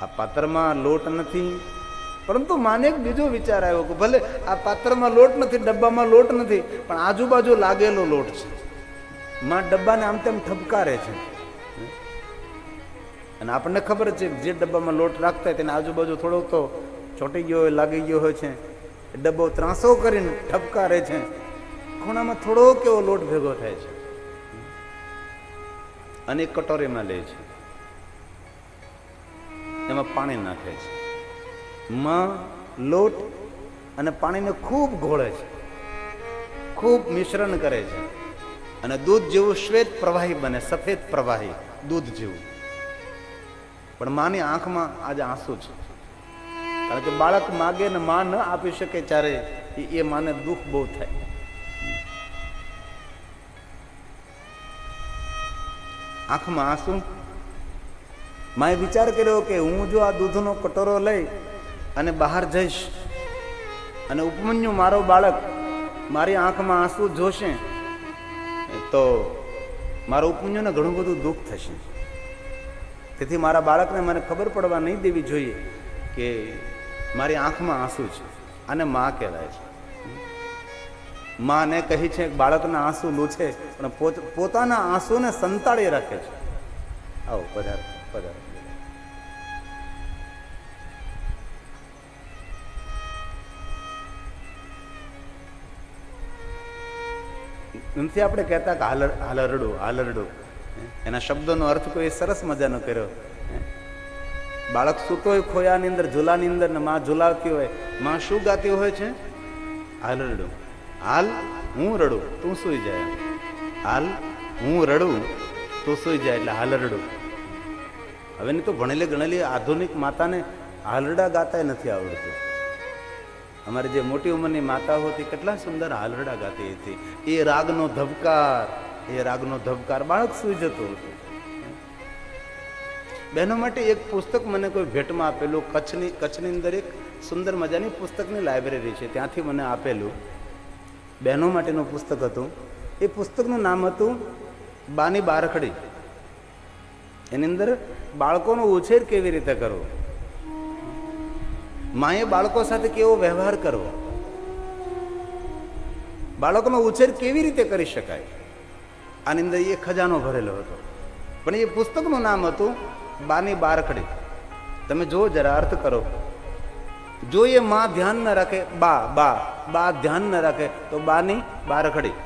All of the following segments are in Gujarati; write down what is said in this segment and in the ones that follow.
આ પાત્રમાં લોટ નથી, પરંતુ માને એક બીજો વિચાર આવ્યો કે ભલે આ પાત્રમાં લોટ નથી, ડબ્બામાં લોટ નથી, પણ આજુબાજુ લાગેલો લોટ છે. માં ડબ્બાને આમ તેમ ઠપકારે છે, અને આપણને ખબર છે જે ડબ્બામાં લોટ રાખતા હોય તેને આજુબાજુ થોડોક તો ચોંટી ગયો હોય, લાગી ગયો હોય છે. ડબ્બો ત્રાસો કરીને ઠપકારે છે, ખૂણામાં થોડોક એવો લોટ ભેગો થાય છે, અને એક કટોરીમાં લે છે, એમાં પાણી નાખે છે. માં લોટ અને પાણીને ખૂબ ઘોળે છે, ખૂબ મિશ્રણ કરે છે, અને દૂધ જેવું શ્વેત પ્રવાહી બને, સફેદ પ્રવાહી દૂધ જેવું. પણ માની આંખમાં આજે આંસુ છે, કારણ કે બાળક માગે ને માં ન આપી શકે ત્યારે એ માને દુઃખ બહુ થાય. આંખમાં આંસુ. માએ વિચાર કર્યો કે હું જો આ દૂધનો કટોરો લઈ અને બહાર જઈશ અને ઉપમન્યુ મારો બાળક મારી આંખમાં આંસુ જોશે તો મારો ઉપમન્યુને ઘણું બધું દુઃખ થશે. તેથી મારા બાળકને મને ખબર પડવા નહીં દેવી જોઈએ કે મારી આંખમાં આંસુ છે. આને માં કહેવાય છે. માને કહી છે બાળકના આંસુ લૂછે પણ પોતાના આંસુને સંતાડી રાખે છે. આવો પધારો પધારો. નથી આપણે કહેતા કે હાલરડું હાલરડું, એના શબ્દોનો અર્થ કોઈ સરસ મજાનો કર્યો. બાળક સૂતો હોય ખોયાની અંદર, ઝૂલાની અંદર, ને માં ઝૂલાવતી હોય, માં શું ગાતી હોય છે? હાલરડું. હાલ હું રડું તું સૂઈ જાય, હાલ હું રડું તું સૂઈ જાય, એટલે હાલરડું. હવેની તો ભણેલી ગણેલી આધુનિક માતાને હાલરડા ગાતા નથી આવડતું. અમારી જે મોટી ઉંમરની માતા હતી કેટલા સુંદર હાલરડા ગાતી હતી. એ રાગનો ધબકાર, એ રાગનો ધબકાર બાળક સૂઈ જતું હતું. બહેનો માટે એક પુસ્તક મને કોઈ ભેટમાં આપેલું. કચ્છની અંદર એક સુંદર મજાની પુસ્તકની લાઇબ્રેરી છે, ત્યાંથી મને આપેલું. બહેનો માટેનું પુસ્તક હતું. એ પુસ્તકનું નામ હતું બાની બારખડી. એની અંદર બાળકોનો ઉછેર કેવી રીતે કરવો, માએ બાળકો સાથે કેવો વ્યવહાર કરવો, બાળકોનો ઉછેર કેવી રીતે કરી શકાય, આની અંદર એ ખજાનો ભરેલો હતો. પણ એ પુસ્તકનું નામ હતું બાની બારખડી. તમે જો જરા અર્થ કરો. જો એ માં ધ્યાન ન રાખે, બા ધ્યાન ન રાખે તો બાની બારખડી,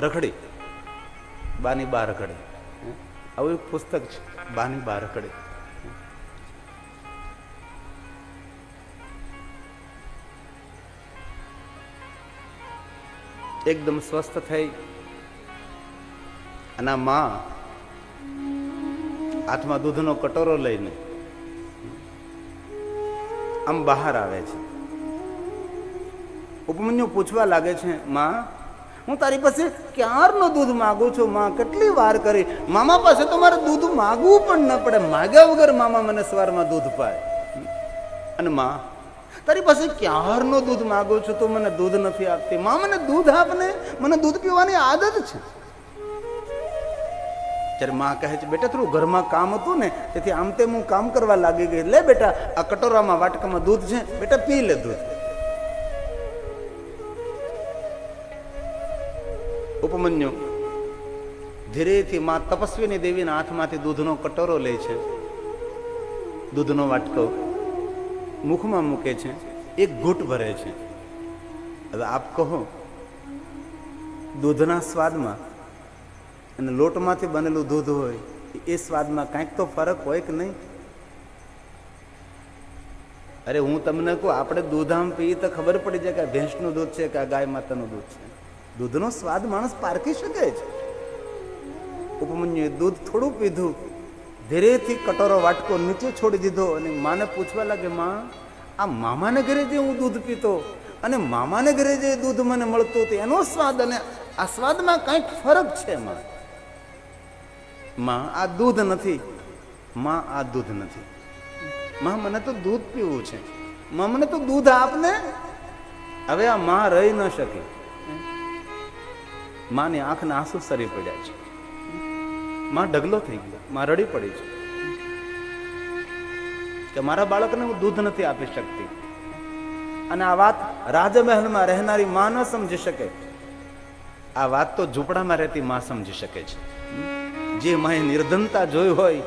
રખડી, બાની બારખડી. આવું એક પુસ્તક છે, બાની બારખડી. એકદમ સ્વસ્થ થઈ અને માં હાથમાં દૂધનો કટોરો લઈને આમ બહાર આવે છે. ઉપમન્યુ પૂછવા લાગે છે, માં હું તારી પાસે ક્યારનો દૂધ માગું છું, માં કેટલી વાર કરી, મામા પાસે તો મારે દૂધ માગવું પણ ન પડે, માગ્યા વગર મામા મને સવારમાં દૂધ પાય. અને માં તારી પાસે ક્યારનો દૂધ માગું છું તો મને દૂધ નથી આપતી, માં મને દૂધ આપને, મને દૂધ પીવાની આદત છે. ત્યારે માં કહે છે, બેટા થોડું ઘરમાં કામ હતું ને તેથી આમ તેમ હું કામ કરવા લાગી ગઈ, લે બેટા આ કટોરામાં વાટકામાં દૂધ છે, બેટા પી લે દૂધ. ઉપમન્યુ ધીરેથી માં તપસ્વીની દેવીના હાથમાંથી દૂધનો કટોરો લે છે, દૂધનો વાટકો મુખમાં મૂકે છે, એક ઘૂંટ ભરે છે. હવે આપ કહો, દૂધના સ્વાદમાં અને લોટમાંથી બનેલું દૂધ હોય એ સ્વાદમાં કાંઈક તો ફરક હોય કે નહીં? અરે હું તમને કહું, આપણે દૂધ આમ પીએ તો ખબર પડી જાય કે આ ભેંસનું દૂધ છે કે આ ગાય માતાનું દૂધ છે. દૂધનો સ્વાદ માણસ પારખી શકે છે. ઉપમન્યુએ દૂધ થોડું પીધું, ધીરેથી કટોરો વાટકો નીચે છોડી દીધો અને માને પૂછવા લાગે, માં આ મામાને ઘરે જે હું દૂધ પીતો અને મામાને ઘરે જે દૂધ મને મળતું હતું એનો સ્વાદ અને આ સ્વાદમાં કંઈક ફરક છે. માં આ દૂધ નથી, માં આ દૂધ નથી, માં મને તો દૂધ પીવું છે, માં મને તો દૂધ આપને. હવે આ માં રહી ન શકે. માની આંખના આંસુ સરી પડ્યા છે. માં ઢગલો થઈ ગયો, માં રડી પડી છે. કે મારા બાળકને હું દૂધ નથી આપી શકતી. અને આ વાત રાજમહેલમાં રહેનારી માં ન સમજી શકે. આ વાત તો ઝૂંપડામાં રહેતી માં સમજી શકે છે. જે માએ નિર્ધનતા જોઈ હોય,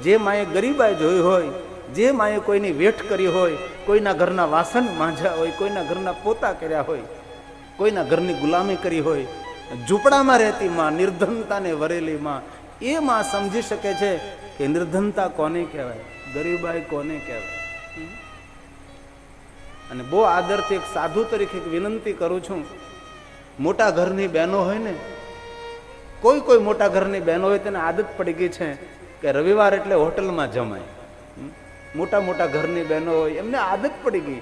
જે માએ ગરીબાઈ જોઈ હોય, જે માએ કોઈની વેઠ કરી હોય, કોઈના ઘરના વાસણ માંજ્યા હોય, કોઈના ઘરના પોતા કર્યા હોય, કોઈના ઘરની ગુલામી કરી હોય, ઝૂંપડામાં રહેતી માં, નિર્ધનતાને વરેલી માં, એ માં સમજી શકે છે કે નિર્ધનતા કોને કહેવાય, ગરીબાઈ કોને કહેવાય. અને બહુ આદરથી એક સાધુ તરીકે વિનંતી કરું છું, મોટા ઘરની બહેનો હોય ને, કોઈ મોટા ઘરની બહેનો હોય તેને આદત પડી ગઈ છે કે રવિવાર એટલે હોટલમાં જમાય. મોટા ઘરની બહેનો હોય એમને આદત પડી ગઈ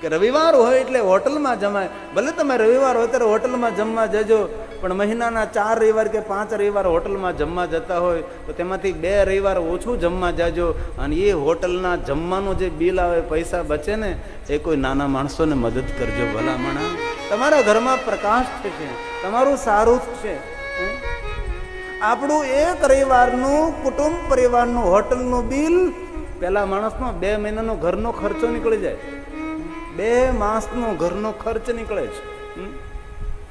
કે રવિવાર હોય એટલે હોટલમાં જમાય. ભલે તમે રવિવાર હોય ત્યારે હોટલમાં જમવા જજો, પણ મહિનાના 4 રવિવાર કે 5 રવિવાર હોટલમાં જમવા જતા હોય તો તેમાંથી 2 રવિવાર ઓછું જમવા જાજો. અને એ હોટલના જમવાનું જે બિલ આવે, પૈસા બચે ને, એ કોઈ નાના માણસોને મદદ કરજો ભલામણા. તમારા ઘરમાં પ્રકાશ થશે, તમારું સારું છે. આપણું એક રવિવારનું કુટુંબ પરિવારનું હોટલનું બિલ પેલા માણસનો 2 મહિનાનો ઘરનો ખર્ચો નીકળી જાય. 2 માસનો ઘરનો ખર્ચ નીકળે છે.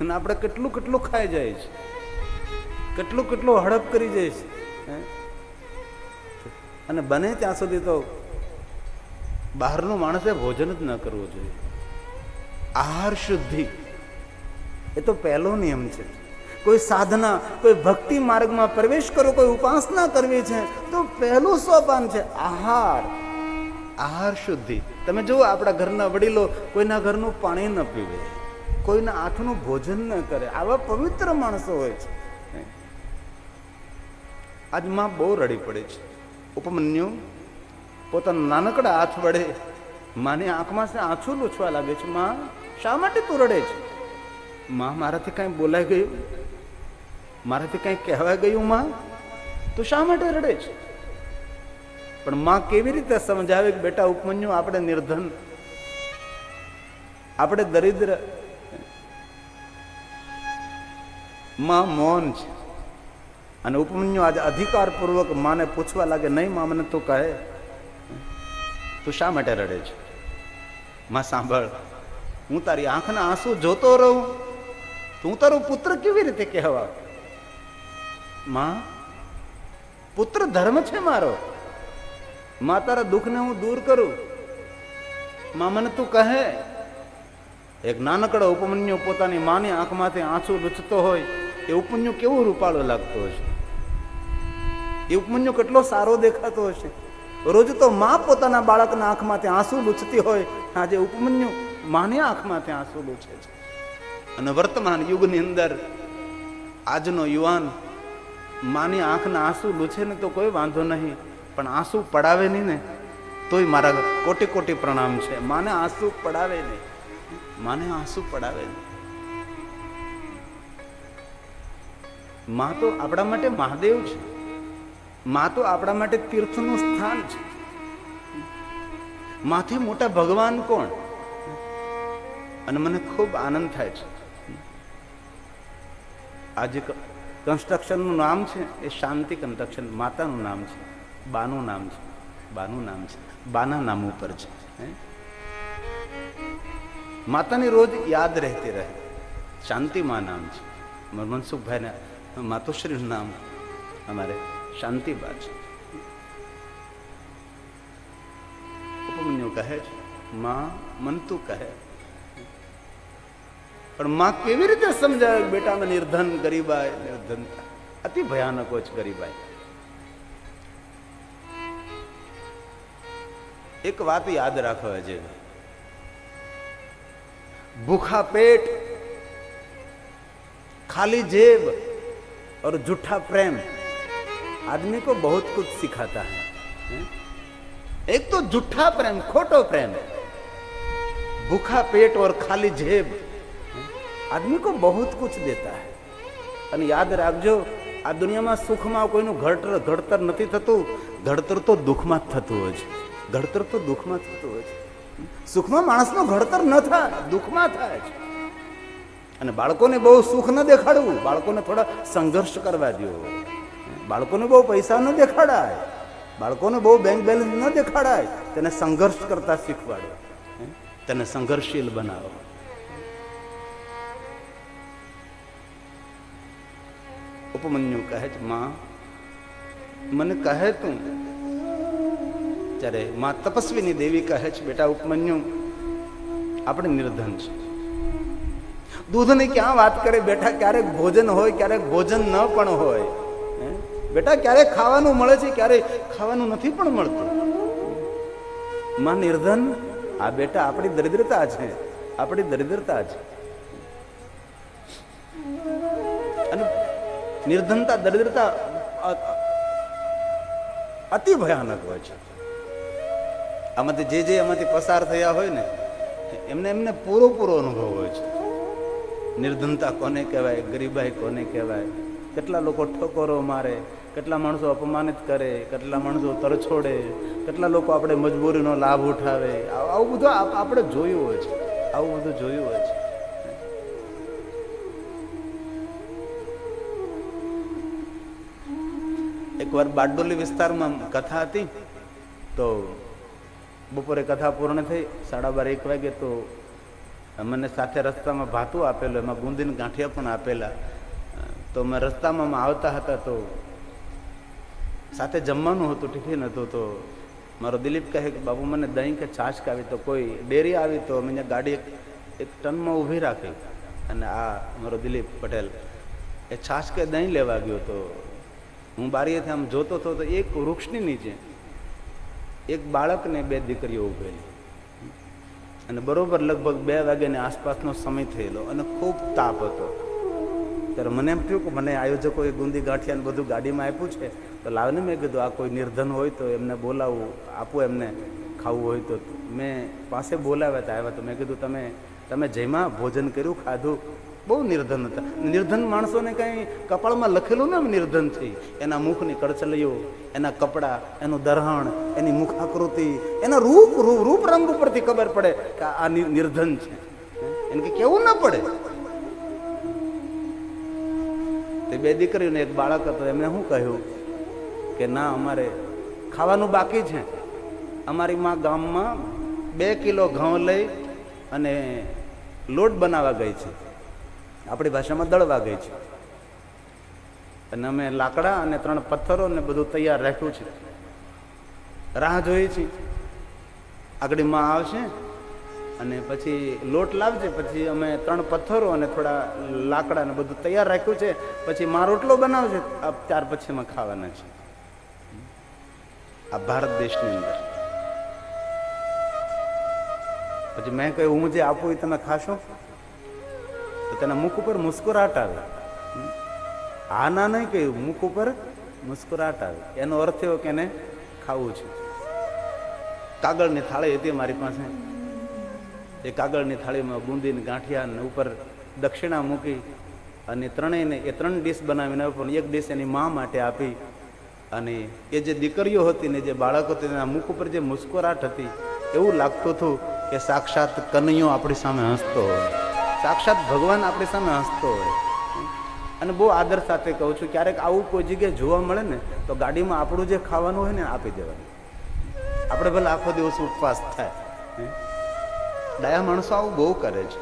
અને આપણે કેટલું ખાઈ જાય છે, કેટલું હડપ કરી જાય છે. અને બને ત્યાં સુધી તો બહારનું માણસે ભોજન જ ન કરવું જોઈએ. આહાર શુદ્ધિ એ તો પહેલો નિયમ છે. કોઈ સાધના, કોઈ ભક્તિ માર્ગમાં પ્રવેશ કરો, કોઈ ઉપાસના કરવી છે તો પહેલું સોપાન છે આહાર શુદ્ધિ. તમે જુઓ, આપણા ઘરના વડીલો કોઈના ઘરનું પાણી ન પીવે, કોઈના હાથનું ભોજન ન કરે, આવા પવિત્ર માણસો હોય છે. આજ માં બહુ રડી પડે છે. ઉપમન્યુ પોતાના નાનકડા હાથ વડે માની આંખમાં આંસુ લૂછવા લાગે છે. માં, શા માટે તું રડે છે? માં, મારાથી કઈ બોલાઈ ગયું, મારાથી કઈ કહેવાય ગયું? માં, તું શા માટે રડે છે? પણ માં કેવી રીતે સમજાવે કે બેટા ઉપમન્યુ, આપણે નિર્ધન, આપણે દરિદ્ર. માં મૌન છે. અને ઉપમન્યુ આજે અધિકારપૂર્વક માને પૂછવા લાગે, નહીં માં, મને તું કહે, તું શા માટે રડે છે? માં સાંભળ, હું તારી આંખના આંસુ જોતો રહું, તું તારો પુત્ર કેવી રીતે કહેવા? માં, પુત્ર ધર્મ છે મારો. માં, તારા દુઃખને હું દૂર કરું. માં, મને તું કહે. એક નાનકડો ઉપમન્યુ પોતાની માની આંખમાંથી આંસુ લૂછતો હોય, એ ઉપમન્યુ કેવું રૂપાળો લાગતો હશે, એ ઉપમન્યુ કેટલો સારો દેખાતો હશે. રોજ તો માં પોતાના બાળકના આંખમાંથી આંસુ લૂછતી હોય, આજે ઉપમન્યુ માની આંખમાંથી આંસુ લૂછે છે. અને વર્તમાન યુગની અંદર આજનો યુવાન માની આંખના આંસુ લૂછે ને તો કોઈ વાંધો નહીં, પણ આંસુ પડાવે નહીં ને તોય મારા કોટી પ્રણામ છે. માને આંસુ પડાવે નહીં, માને આંસુ પડાવે નહીં. માં તો આપણા માટે મહાદેવ છે. માં તો આપણા માટે તીર્થનું સ્થાન છે. માંથી મોટા ભગવાન કોણ? અને મને ખૂબ આનંદ થાય છે. આજે કન્સ્ટ્રક્શનનું નામ છે એ શાંતિ કન્સ્ટ્રક્શન. માતાનું નામ છે, બાનું નામ છે, બાનું નામ છે, બાના નામ ઉપર છે. માતાની રોજ યાદ રહેતી રહે. શાંતિ માં નામ છે. મનસુખભાઈના માતુશ્રીનું નામ અમારે શાંતિબા છે. ઉપમન્યુ કહે છે, માં, મન તું કહે. પણ માં કેવી રીતે સમજાવે બેટા, અમે નિર્ધન, ગરીબાઈ, નિર્ધનતા અતિ ભયાનક હોય છે. ગરીબાઈ એક વાત યાદ રાખવા જેવી, भूखा पेट, खाली जेब और झूठा प्रेम आदमी को बहुत कुछ सिखाता है। एक तो झूठा प्रेम, खोटो प्रेम, भूखा पेट और खाली जेब आदमी को बहुत कुछ देता है। અને યાદ રાખજો, આ દુનિયામાં સુખમાં કોઈનું ઘડતર નથી થતું, ઘડતર તો દુઃખમાં જ થતું હોય છે. ઘડતર તો દુઃખમાં થતું હોય છે. સુખમાં માણસનું ઘડતર ન થાય, દુઃખમાં થાય છે. અને બાળકોને બહુ સુખ ન દેખાડવું, બાળકોને થોડા સંઘર્ષ કરવા દો. બાળકોને બહુ પૈસા ન દેખાડાય, બાળકોને બહુ બેંક બેલેન્સ ન દેખાડાય, તેને સંઘર્ષ કરતા શીખવાડો, તેને સંઘર્ષશીલ બનાવો. ઉપમન્યુ કહે છે, માં મને કહે તું. ત્યારે માં તપસ્વીની દેવી કહે છે, બેટા ઉપમન્યુ આપણે નિર્ધન છે. દૂધની ક્યાં વાત કરે બેટા, ક્યારેક ભોજન હોય, ક્યારેક ભોજન ન પણ હોય. બેટા ક્યારેક ખાવાનું મળે છે, ક્યારેક ખાવાનું નથી પણ મળતું. માં નિર્ધન, આ બેટા આપણી દરિદ્રતા છે, આપણી દરિદ્રતા છે. અને નિર્ધનતા, દરિદ્રતા અતિ ભયાનક હોય છે. આમાંથી જે એમાંથી પસાર થયા હોય ને એમને પૂરો અનુભવ હોય છે. નિર્ધનતા કોને કહેવાય, ગરીબાઈ કોને કહેવાય. કેટલા લોકો ઠોકરો મારે, કેટલા માણસો અપમાનિત કરે, કેટલા માણસો તરછોડે, કેટલા લોકો આપણે મજબૂરીનો લાભ ઉઠાવે. આવું બધું આપણે જોયું હોય છે, આવું બધું જોયું હોય છે. એકવાર બારડોલી વિસ્તારમાં કથા હતી, તો બપોરે કથા પૂર્ણ થઈ, 12:30 વાગે. તો મને સાથે રસ્તામાં ભાતું આપેલું, એમાં બુંદીના ગાંઠિયા પણ આપેલા. તો મેં રસ્તામાં આવતા હતા, તો સાથે જમવાનું હતું, ટિફિન હતું. તો મારો દિલીપ કહે કે બાબુ મને દહીં કે છાશ આવી. તો કોઈ ડેરી આવી, તો મેં ગાડી એક ટનમાં ઊભી રાખી, અને આ મારો દિલીપ પટેલ એ છાશ કે દહીં લેવા ગયો. તો હું બારીએથી આમ જોતો હતો, તો એક વૃક્ષની નીચે એક બાળક ને 2 દીકરીઓ ઉભેલી, અને બરોબર લગભગ 2 વાગ્યાની આસપાસનો સમય થયેલો, અને ખૂબ તાપ હતો. ત્યારે મને એમ થયું કે મને આયોજકોએ ગુંદી ગાંઠિયા બધું ગાડીમાં આપ્યું છે, તો લાવને. મેં કીધું આ કોઈ નિર્ધન હોય તો એમને બોલાવું, આપું એમને ખાવું હોય તો. મેં પાસે બોલાવ્યા હતા, આવ્યા. તો મેં કીધું તમે જમ્યા, ભોજન કર્યું, ખાધું? બહુ નિર્ધન હતા. નિર્ધન માણસોને કાંઈ કપાળમાં લખેલું ને નિર્ધન છે. એના મુખની કળચલીઓ, એના કપડા, એનું દરહણ, એની મુખાકૃતિ, એના રૂપ રંગ ઉપરથી ખબર પડે કે આ નિર્ધન છે. એને કે કેવું ના પડે. તે 2 દીકરીઓને એક બાળક હતો, એમને શું કહ્યું કે ના, અમારે ખાવાનું બાકી છે. અમારી માં ગામમાં 2 કિલો ઘઉં લઈ અને લોટ બનાવવા ગઈ છે, આપણી ભાષામાં દળવા ગઈ છે. અને અમે લાકડા અને 3 પથ્થરો ને બધું તૈયાર રાખ્યું છે, રાહ જોઈએ છે. આગળ માં આવશે અને પછી લોટ લાવજે. પછી અમે 3 પથ્થરો અને થોડા લાકડા ને બધું તૈયાર રાખ્યું છે. પછી માં રોટલો બનાવશે, ત્યાર પછી અમે ખાવાના છે. આ ભારત દેશની અંદર. પછી મેં કહ્યું હું જે આપું એ તમે ખાશો? તો તેના મુખ ઉપર મુસ્કુરાટ આવે. હા ના નહીં કહ્યું, મુખ ઉપર મુસ્કુરાટ આવે. એનો અર્થ એવો કે એને ખાવું છે. કાગળની થાળી હતી મારી પાસે. એ કાગળની થાળીમાં બુંદીની ગાંઠિયા ઉપર દક્ષિણા મૂકી, અને ત્રણેયને એ 3 ડીશ બનાવીને પણ 1 ડીશ એની મા માટે આપી. અને એ જે દીકરીઓ હતી ને જે બાળક હતું, એના મુખ ઉપર જે મુસ્કુરાટ હતી, એવું લાગતું હતું કે સાક્ષાત કનૈયો આપણી સામે હસતો હોય, સાક્ષાત ભગવાન આપણી સામે હસતો હોય. અને બહુ આદર સાથે કહું છું, ક્યારેક આવું કોઈ જગ્યાએ જોવા મળે ને, તો ગાડીમાં આપણું જે ખાવાનું હોય ને આપી દેવાનું. આપણે ભલે આખો દિવસ ઉપવાસ થાય. ડાયા માણસો આવું બહુ કરે છે.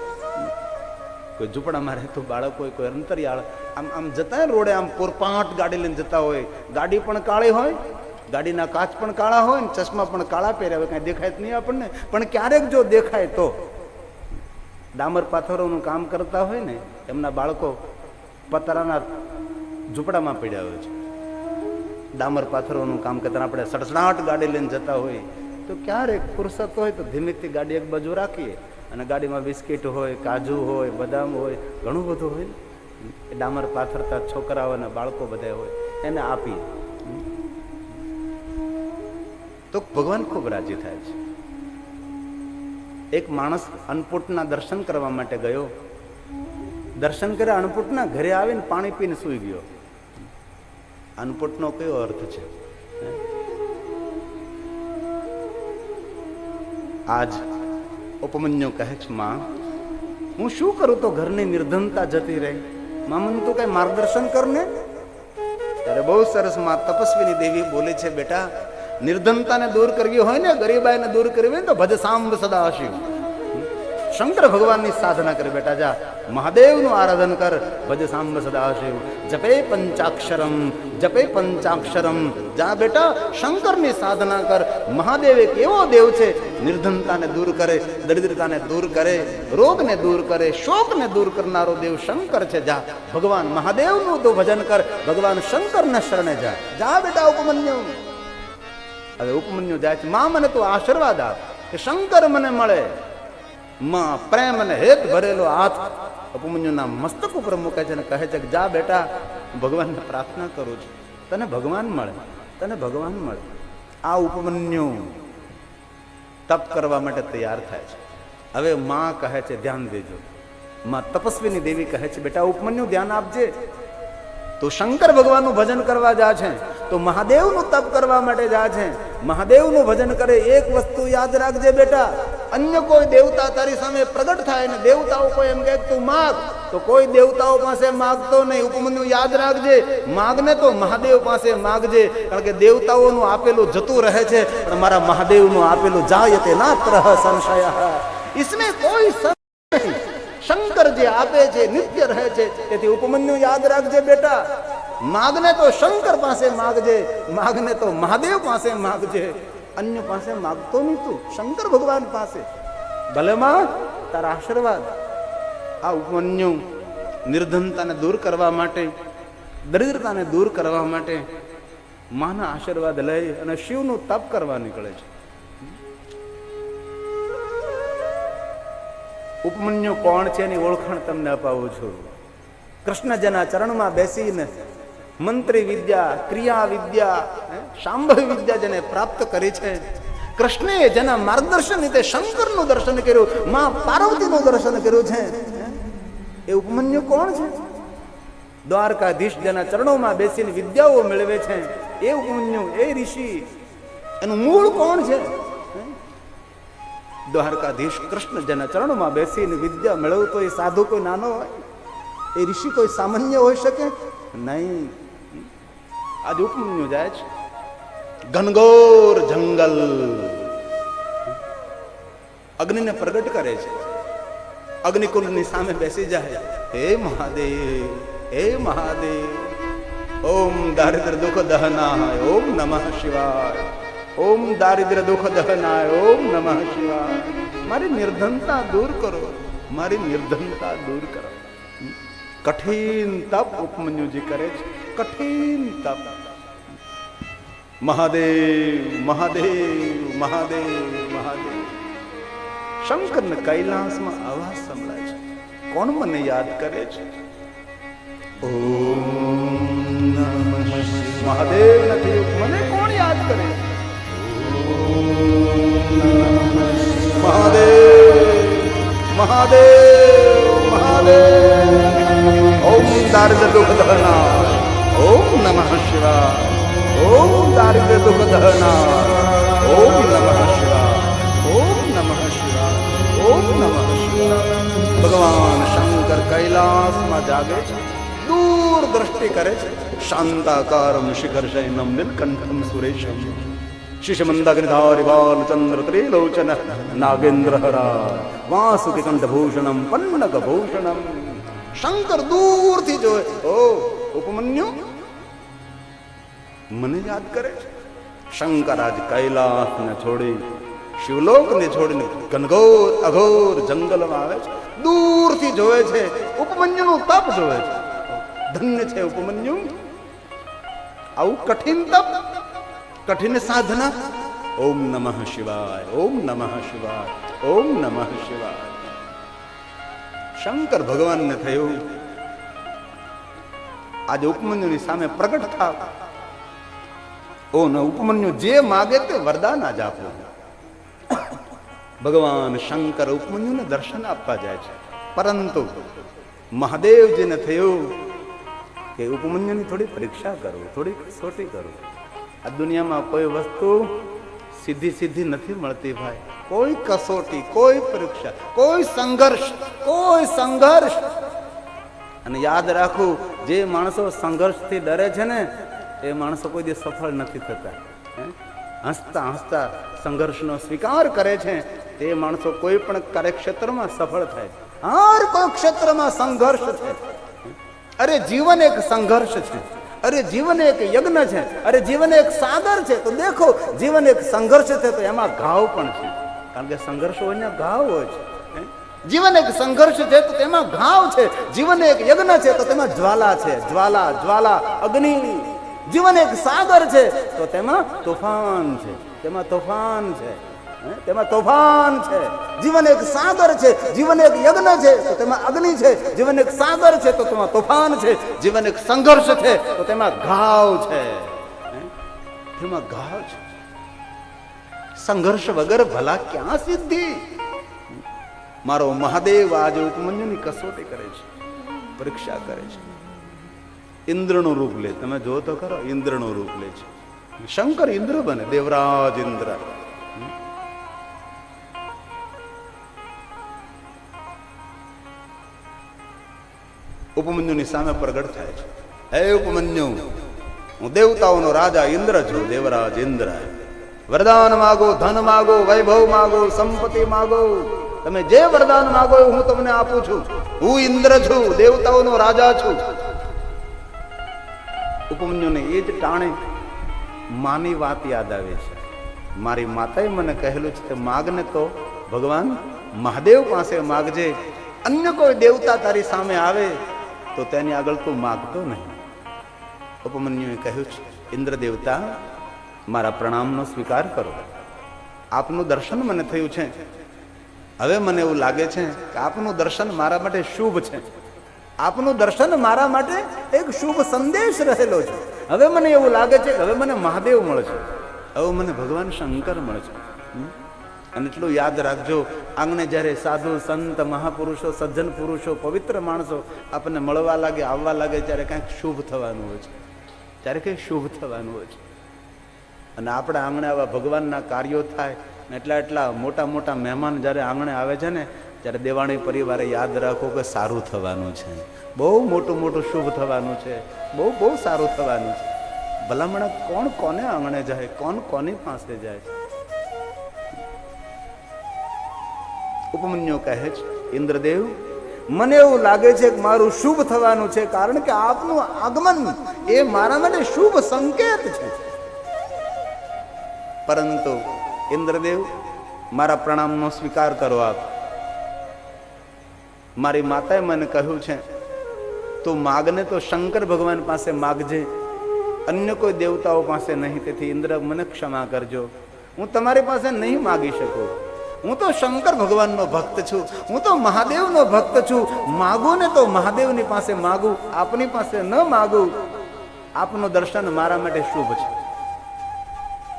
કોઈ ઝૂંપડામાં રહેતું બાળક હોય, કોઈ અંતરિયાળ આમ જતા રોડે, આમ પોરપાટ ગાડી લઈને જતા હોય. ગાડી પણ કાળી હોય, ગાડીના કાચ પણ કાળા હોય, ને ચશ્મા પણ કાળા પહેર્યા હોય, કાંઈ દેખાય જ નહીં આપણને. પણ ક્યારેક જો દેખાય તો ડામર પાથરોનું કામ કરતા હોય ને, એમના બાળકો પતરાના ઝૂંપડામાં પડ્યા હોય છે. ડામર પાથરોનું કામ કરતા આપણે સડસડાટ ગાડી લઈને જતા હોય, તો ક્યારેક ફુરસત હોય તો ધીમેથી ગાડી એક બાજુ રાખીએ, અને ગાડીમાં બિસ્કીટ હોય, કાજુ હોય, બદામ હોય, ઘણું બધું હોય. એ ડામર પાથરતા છોકરાઓ અને બાળકો બધા હોય, એને આપીએ તો ભગવાન ખૂબ રાજી થાય છે. એક માણસ અન્નપૂટના દર્શન કરવા માટે ગયો. દર્શન કર્યા, અન્નપૂટના ઘરે આવીને પાણી પીને સૂઈ ગયો. અન્નપૂટનો કયો અર્થ છે? આજ ઉપમન્યુ કહે છે, માં હું શું કરું તો ઘરની નિર્ધનતા જતી રહે. માં મને તું કઈ માર્ગદર્શન કર ને. ત્યારે બહુ સરસ માં તપસ્વીની દેવી બોલે છે, બેટા નિર્ધનતાને દૂર કરવી હોય ને, ગરીબાઈને દૂર કરવી હોય ને, તો ભજ સાંભ સદા શિવ. શંકર ભગવાનની સાધના કરે બેટા, જા મહાદેવનું આરાધન કર, ભજ સાંભ સદા શિવ. જપે પંચાક્ષરમ, જપે પંચાક્ષરમ. જા બેટા શંકરની સાધના કર. મહાદેવ એક એવો દેવ છે, નિર્ધનતાને દૂર કરે, દરિદ્રતાને દૂર કરે, રોગને દૂર કરે, શોકને દૂર કરનારો દેવ શંકર છે. જા ભગવાન મહાદેવનું તો ભજન કર, ભગવાન શંકરના શરણે જા. જા બેટા ઉપમન્યુ. હવે ઉપમન્યુ જાય છે, માં મને તું આશીર્વાદ આપ કે શંકર મને મળે. માં પ્રેમ અને હેત ભરેલો હાથ ઉપમન્યુના મસ્તક ઉપર મૂકે છે અને કહે છે કે જા બેટા, ભગવાનને પ્રાર્થના કરું છું, તને ભગવાન મળે, તને ભગવાન મળે. આ ઉપમન્યુ તપ કરવા માટે તૈયાર થાય છે. હવે માં કહે છે ધ્યાન દેજો. માં તપસ્વીની દેવી કહે છે બેટા ઉપમન્યુ ધ્યાન આપજે. તો શંકર ભગવાનનું ભજન કરવા જા છે, તો મહાદેવનું તપ કરવા માટે જા છે. મહાદેવનું ભજન કરે, એક વસ્તુ યાદ રાખજે બેટા, અન્ય કોઈ દેવતા તારી સામે પ્રગટ થાય ને દેવતાઓ કોઈ એમ કહે તું માગ, તો કોઈ દેવતાઓ પાસે માગતો નહીં. ઉપમન્યુ યાદ રાખજે, માગને તો મહાદેવ પાસે માગજે, કારણ કે દેવતાઓનું આપેલું જતું રહે છે, પણ મારા મહાદેવનું આપેલું જાયતે નાત્ર સંશય. इसमें કોઈ સંશય નહીં. શંકર જે આપે છે નિત્ય રહે છે. તેથી ઉપમન્યુ યાદ રાખજે બેટા, માગને તો શંકર પાસે માગજે, માગને તો મહાદેવ પાસે માગજે, અન્ય પાસે માગતો નહીં તું, શંકર ભગવાન પાસે. ભલે માં તારા આશીર્વાદ. આ ઉપમન્યુ નિર્ધનતાને દૂર કરવા માટે, દરિદ્રતાને દૂર કરવા માટે માના આશીર્વાદ લઈ અને શિવનું તપ કરવા નીકળે છે. ઉપમન્યુ કોણ છે એની ઓળખાણ તમને અપાવું છું. કૃષ્ણજીના ચરણમાં બેસીને મંત્રી વિદ્યા, ક્રિયા વિદ્યા, શાંભવી વિદ્યા જેને પ્રાપ્ત કરી છે, કૃષ્ણે જેના માર્ગદર્શન રીતે શંકરનું દર્શન કર્યું, માં પાર્વતીનું દર્શન કર્યું છે, એ ઉપમન્યુ કોણ છે? દ્વારકાધીશ જેના ચરણોમાં બેસીને વિદ્યાઓ મેળવે છે, એ ઉપમન્યુ, એ ઋષિ. એનું મૂળ કોણ છે? દ્વારકાધીશ કૃષ્ણ જેના ચરણોમાં બેસીને વિદ્યા મેળવતો એ સાધુ કોઈ નાનો હોય? એ ઋષિ કોઈ સામાન્ય હોઈ શકે નહીં. આજે ઉપમન્યુ જાય છે ઘનઘોર જંગલ, અગ્નિને પ્રગટ કરે છે, અગ્નિકુંડની સામે બેસી જાય. હે મહાદેવ, હે મહાદેવ, ઓમ દારિદ્ર દુઃખ દહનાય, ઓમ નમઃ શિવાય, ઓમ દારિદ્ર દુઃખ દહનાય, ઓમ નમઃ શિવાય. મારી નિર્ધનતા દૂર કરો, મારી નિર્ધનતા દૂર કરો. કઠિન તપ ઉપમન્યુજી કરે છે, કઠિન તપ. મહાદેવ મહાદેવ મહાદેવ મહાદેવ. શંકરને કૈલાસમાં અવાજ સંભળાય છે. કોણ મને યાદ કરે છે? ઓમ નમઃ શિવાય. મહાદેવ નથી, મને કોણ યાદ કરે? મહાદેવ મહાદેવ મહાદેવ. ઓમ દારિદ્ર દુઃખ દહનાય, ઓમ નમઃ શિવાય, ઓમ દારિદ્ર દુઃખ દહનાય, ઓમ નમઃ શિવાય, ઓમ નમઃ શિવાય, ઓમ નમઃ શિવાય. ભગવાન શંકર કૈલાસમાં જાગે છે, દૂર દ્રષ્ટિ કરે છે. શાંતાકારમ શિખર શયનમ નીલકંઠમ સુરેશમ શિશમંદાગ્નિધારી બાલચંદ્ર ત્રિલોચન નાગેન્દ્ર હરા વાસુકી કંઠભૂષણમ પન્નગ ભૂષણમ. શંકર દૂરથી જોયે, ઓ ઉપમન્યુ મને યાદ કરે છે. શંકર આજ કૈલાસને છોડી, શિવલોકને છોડીને ઘનઘોર અઘોર જંગલમાં આવે છે. દૂરથી જોવે છે, ઉપમન્યુનું તપ જોવે છે. ધન્ય છે ઉપમન્યુ. આવું કઠિન તપ, કઠિન સાધના. ઓમ નમઃ શિવાય, ઓમ નમઃ શિવાય, ઓમ નમઃ શિવાય. શંકર ભગવાનને થયું આજે ઉપમન્યુની સામે પ્રગટ થાવ. ઓ ન ઉપમન્યુ જે માગે તે વરદાન આજ આપો. ભગવાન શંકર ઉપમન્યુને દર્શન આપવા જાય છે, પરંતુ મહાદેવજીને થયું કે ઉપમન્યુની થોડી પરીક્ષા કરું, થોડી કસોટી કરું. આ દુનિયામાં કોઈ વસ્તુ સીધી સીધી નથી મળતી ભાઈ. કોઈ કસોટી, કોઈ પરીક્ષા, કોઈ સંઘર્ષ, કોઈ સંઘર્ષ. અને યાદ રાખવું, જે માણસો સંઘર્ષથી ડરે છે ને એ માણસો કોઈ દિવસ સફળ નથી થતા. હસતા હસતા સંઘર્ષનો સ્વીકાર કરે છે તે માણસો કોઈ પણ કાર્યક્ષેત્રમાં સફળ થાય. હર કોઈ ક્ષેત્રમાં સંઘર્ષ છે. અરે જીવન એક સંઘર્ષ છે. અરે જીવન એક યજ્ઞ છે. અરે જીવન એક સાગર છે. તો દેખો જીવન એક સંઘર્ષ છે તો એમાં ઘાવ પણ છે. કારણ કે સંઘર્ષ હોય ને ઘાવ હોય છે. જીવન એક સંઘર્ષ છે તો તેમાં ઘાવ છે. જીવન એક યજ્ઞ છે તો તેમાં જ્વાલા છે. જ્વાલા જ્વાલા અગ્નિ. જીવન એક સાગર છે તો તેમાં તોફાન છે. તેમાં તોફાન છે. તેમાં તોફાન છે. જીવન એક સાગર છે. જીવન એક યજ્ઞ છે તો તેમાં અગ્નિ છે. જીવન એક સાગર છે તો તેમાં તોફાન છે. જીવન એક સંઘર્ષ છે તો તેમાં ઘાવ છે. તેમાં ઘાવ છે. સંઘર્ષ વગર ભલા ક્યાં સિદ્ધિ. મારો મહાદેવ આજે ઉપમન્યુની કસોટી કરે છે, પરીક્ષા કરે છે. ઇન્દ્રનું રૂપ લે. તમે જો તો ખરો, ઇન્દ્રનું રૂપ લે છે. શંકર ઇન્દ્ર બને, દેવરાજ ઇન્દ્ર. ઉપમન્યુની સામે પ્રગટ થાય છે. હે ઉપમન્યુ, હું દેવતાઓનો રાજા ઇન્દ્ર છું, દેવરાજ ઇન્દ્ર. વરદાન માગો, ધન માગો, વૈભવ માગો, સંપત્તિ માગો. તમે જે વરદાન માગો એ હું તમને આપું છું. હું ઇન્દ્ર છું, દેવતાઓનો રાજા છું. ઉપમન્યુને એ જ ટાણે માની વાત યાદ આવે છે. મારી માતાએ મને કહેલું છે કે માગને તો ભગવાન મહાદેવ પાસે માગજે. અન્ય કોઈ દેવતા તારી સામે આવે તો તેની આગળ તું માગતો નહીં. ઉપમન્યુએ કહ્યું છે, ઇન્દ્ર દેવતા, મારા પ્રણામનો સ્વીકાર કરો. આપનું દર્શન મને થયું છે. હવે મને એવું લાગે છે કે આપનું દર્શન મારા માટે શુભ છે. આપનું દર્શન મારા માટે એક શુભ સંદેશ રહેલો છે. હવે મને એવું લાગે છે કે હવે મને મહાદેવ મળે છે. હવે મને ભગવાન શંકર મળે છે. અને એટલું યાદ રાખજો, આંગણે જ્યારે સાધુ સંત મહાપુરુષો સજ્જન પુરુષો પવિત્ર માણસો આપણને મળવા લાગે, આવવા લાગે, ત્યારે કંઈક શુભ થવાનું હોય છે. ત્યારે કંઈક શુભ થવાનું હોય છે. અને આપણા આંગણે આવા ભગવાનના કાર્યો થાય ને એટલા મોટા મોટા મહેમાન જ્યારે આંગણે આવે છે ને, ત્યારે દેવાણી પરિવારે યાદ રાખો કે સારું થવાનું છે. બહુ મોટું મોટું શુભ થવાનું છે. બહુ બહુ સારું થવાનું છે. ભલામણ કોણ કોને આંગણે જાય, કોણ કોની પાસે જાય. ઉપમન્યુ કહે છે, ઇન્દ્રદેવ, મને એવું લાગે છે કે મારું શુભ થવાનું છે, કારણ કે આપનું આગમન એ મારા માટે શુભ સંકેત છે. પરંતુ ઇન્દ્રદેવ, મારા પ્રણામનો સ્વીકાર કરો. આપ, મારી માતાએ મને કહ્યું છે તું માગને તો શંકર ભગવાન પાસે માગજે, અન્ય કોઈ દેવતાઓ પાસે નહીં. તેથી ઇન્દ્ર, મને ક્ષમા કરજો, હું તમારી પાસે નહીં માગી શકું. હું તો શંકર ભગવાનનો ભક્ત છું. હું તો મહાદેવનો ભક્ત છું. માગું ને તો મહાદેવની પાસે માગું, આપની પાસે ન માગું. આપનું દર્શન મારા માટે શુભ છે.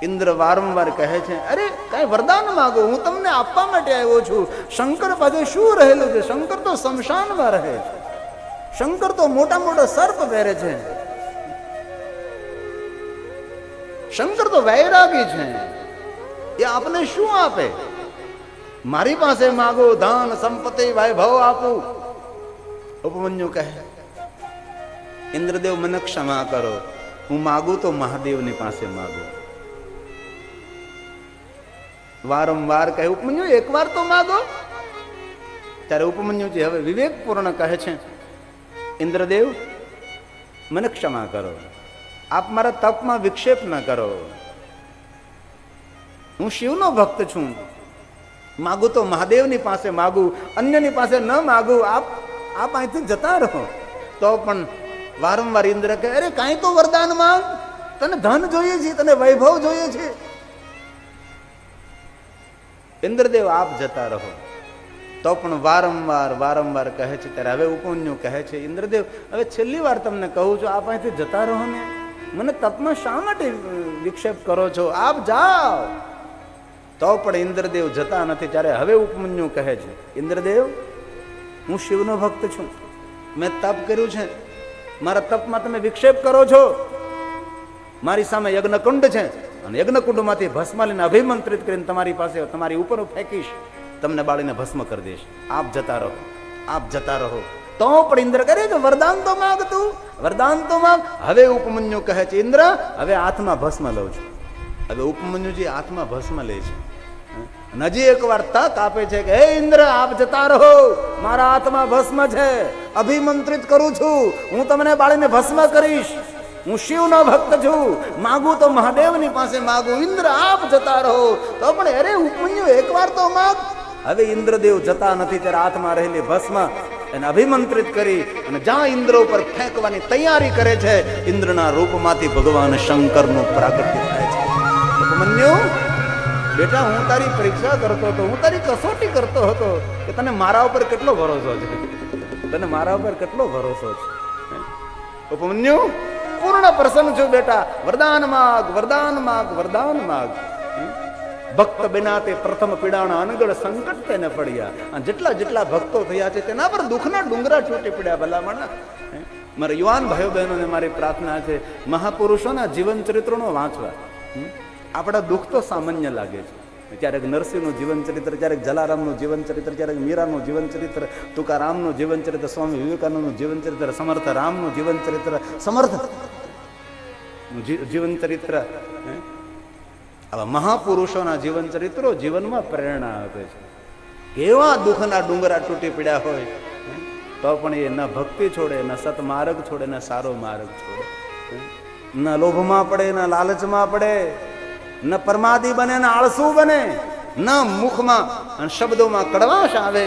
ઇન્દ્ર વારંવાર કહે છે, અરે કઈ વરદાન માગો, હું તમને આપવા માટે આવ્યો છું. શંકર પાસે શું રહેલું છે? શંકર તો શમશાનમાં રહે છે. શંકર તો મોટા મોટા સર્પ પહેરે છે. શંકર તો વૈરાગી છે. એ આપને શું આપે? મારી પાસે માગો, ધન સંપત્તિ વૈભવ આપું. ઉપમન્યુ કહે, ઇન્દ્રદેવ, મને ક્ષમા કરો, હું માગું તો મહાદેવની પાસે માગું. વારંવાર કહે, ઉપમન્યુ એકવાર તો માગો. ત્યારે ઉપમન્યુજી હવે વિવેકપૂર્ણ કહે છે, ઇન્દ્રદેવ, મને ક્ષમા કરો, આપ મારા તપમાં વિક્ષેપ ન કરો. હું શિવનો ભક્ત છું. માગું તો મહાદેવની પાસે માગું, અન્યની પાસે ન માગું. આપ અહીંથી જતા રહો. તો પણ વારંવાર ઇન્દ્ર કહે, અરે કાંઈ તો વરદાન માંગ. તને ધન જોઈએ છે, તને વૈભવ જોઈએ છે. ઇન્દ્રદેવ, આપ જતા રહો. તો પણ વારંવાર કહે છે. ત્યારે હવે ઉપમન્યુ કહે છે, ઇન્દ્રદેવ, હવે છેલ્લી વાર તમને કહું છું, આપ અહીંથી જતા રહો ને. મને તપમાં શા માટે વિક્ષેપ કરો છો? આપ જાઓ. તો પણ ઇન્દ્રદેવ જતા નથી. ત્યારે હવે ઉપમન્યુ કહે છે, ઇન્દ્રદેવ, હું શિવનો ભક્ત છું. મેં તપ કર્યું છે. મારા તપમાં તમે વિક્ષેપ કરો છો. મારી સામે યજ્ઞકુંડ છે, અને યજ્ઞકુંડમાંથી ભસ્મ લઈને અભિમંત્રિત કરીને તમારી પાસે, તમારી ઉપર ફેંકીશ. તમને બાળીને ભસ્મ કરી દઈશ. આપ જતા રહો, આપ જતા રહો. તો પણ ઇન્દ્ર કરે કે વરદાન તો માગ તું, વરદાન તો માગ. હવે ઉપમન્યુ કહે છે, ઇન્દ્ર, હવે હાથમાં ભસ્મ લઉં છું. હવે ઉપમન્યુજી હાથમાં ભસ્મ લે છે, હજી એક વાર તક આપે છે કે હે ઇન્દ્ર, આપ જતા રહો, મારા હાથમાં ભસ્મ છે, અભિમંત્રિત કરું છું, હું તમને બાળીને ભસ્મ કરીશ, હું શિવનો ભક્ત છું, માગું તો મહાદેવની પાસે માગું, ઇન્દ્ર આપ જતા રહો. તો પણ અરે ઉપમન્યુ એકવાર તો માગ. હવે ઇન્દ્રદેવ જતા નથી ત્યારે હાથમાં રહેલી ભસ્મ એને અભિમંત્રિત કરી અને જ્યાં ઇન્દ્ર ઉપર ફેંકવાની તૈયારી કરે છે, ઇન્દ્રના રૂપમાંથી ભગવાન શંકરનું પ્રાગટ્ય થાય છે. ઉપમન્યુ બેટા, હું તારી પરીક્ષા કરતો હતો, હું તારી કસોટી કરતો હતો કે તને મારા ઉપર કેટલો ભરોસો છે, તને મારા ઉપર કેટલો ભરોસો છે. ઉપમન્યુ, પૂર્ણ પ્રસન્ન છું બેટા, વરદાન માગ, વરદાન માગ, વરદાન માગ. ભક્ત બિના તે પ્રથમ પીડાના અનગઢ સંકટ તેને પડ્યા. જેટલા જેટલા ભક્તો થયા છે તેના પર દુઃખના ડુંગરા તૂટી પડ્યા. ભલામણા મારા યુવાન ભાઈઓ બહેનોને મારી પ્રાર્થના છે, મહાપુરુષોના જીવન ચરિત્રનો વાંચવા. આપણા દુઃખ તો સામાન્ય લાગે છે, ક્યારેક નરસિંહનું જીવન ચરિત્ર, ક્યારેક જલારામનું જીવન ચરિત્ર, ક્યારેક મીરાનું જીવન ચરિત્ર, તુકારામનું જીવન ચરિત્ર, સ્વામી વિવેકાનંદનું જીવન ચરિત્ર, સમર્થ રામનું જીવન ચરિત્ર, સમર્થ જીવન ચરિત્ર. આવા મહાપુરુષોના જીવન ચરિત્રો જીવનમાં પ્રેરણા આપે છે. કેવા દુઃખના ડુંગરા તૂટી પડ્યા હોય તો પણ એ ન ભક્તિ છોડે, ન સતમાર્ગ છોડે, ન સારો માર્ગ છોડે, ન લોભમાં પડે, ન લાલચમાં પડે, ન પરમાદી બને, ન આળસુ બને, ન મુખમાં અને શબ્દોમાં કડવાશ આવે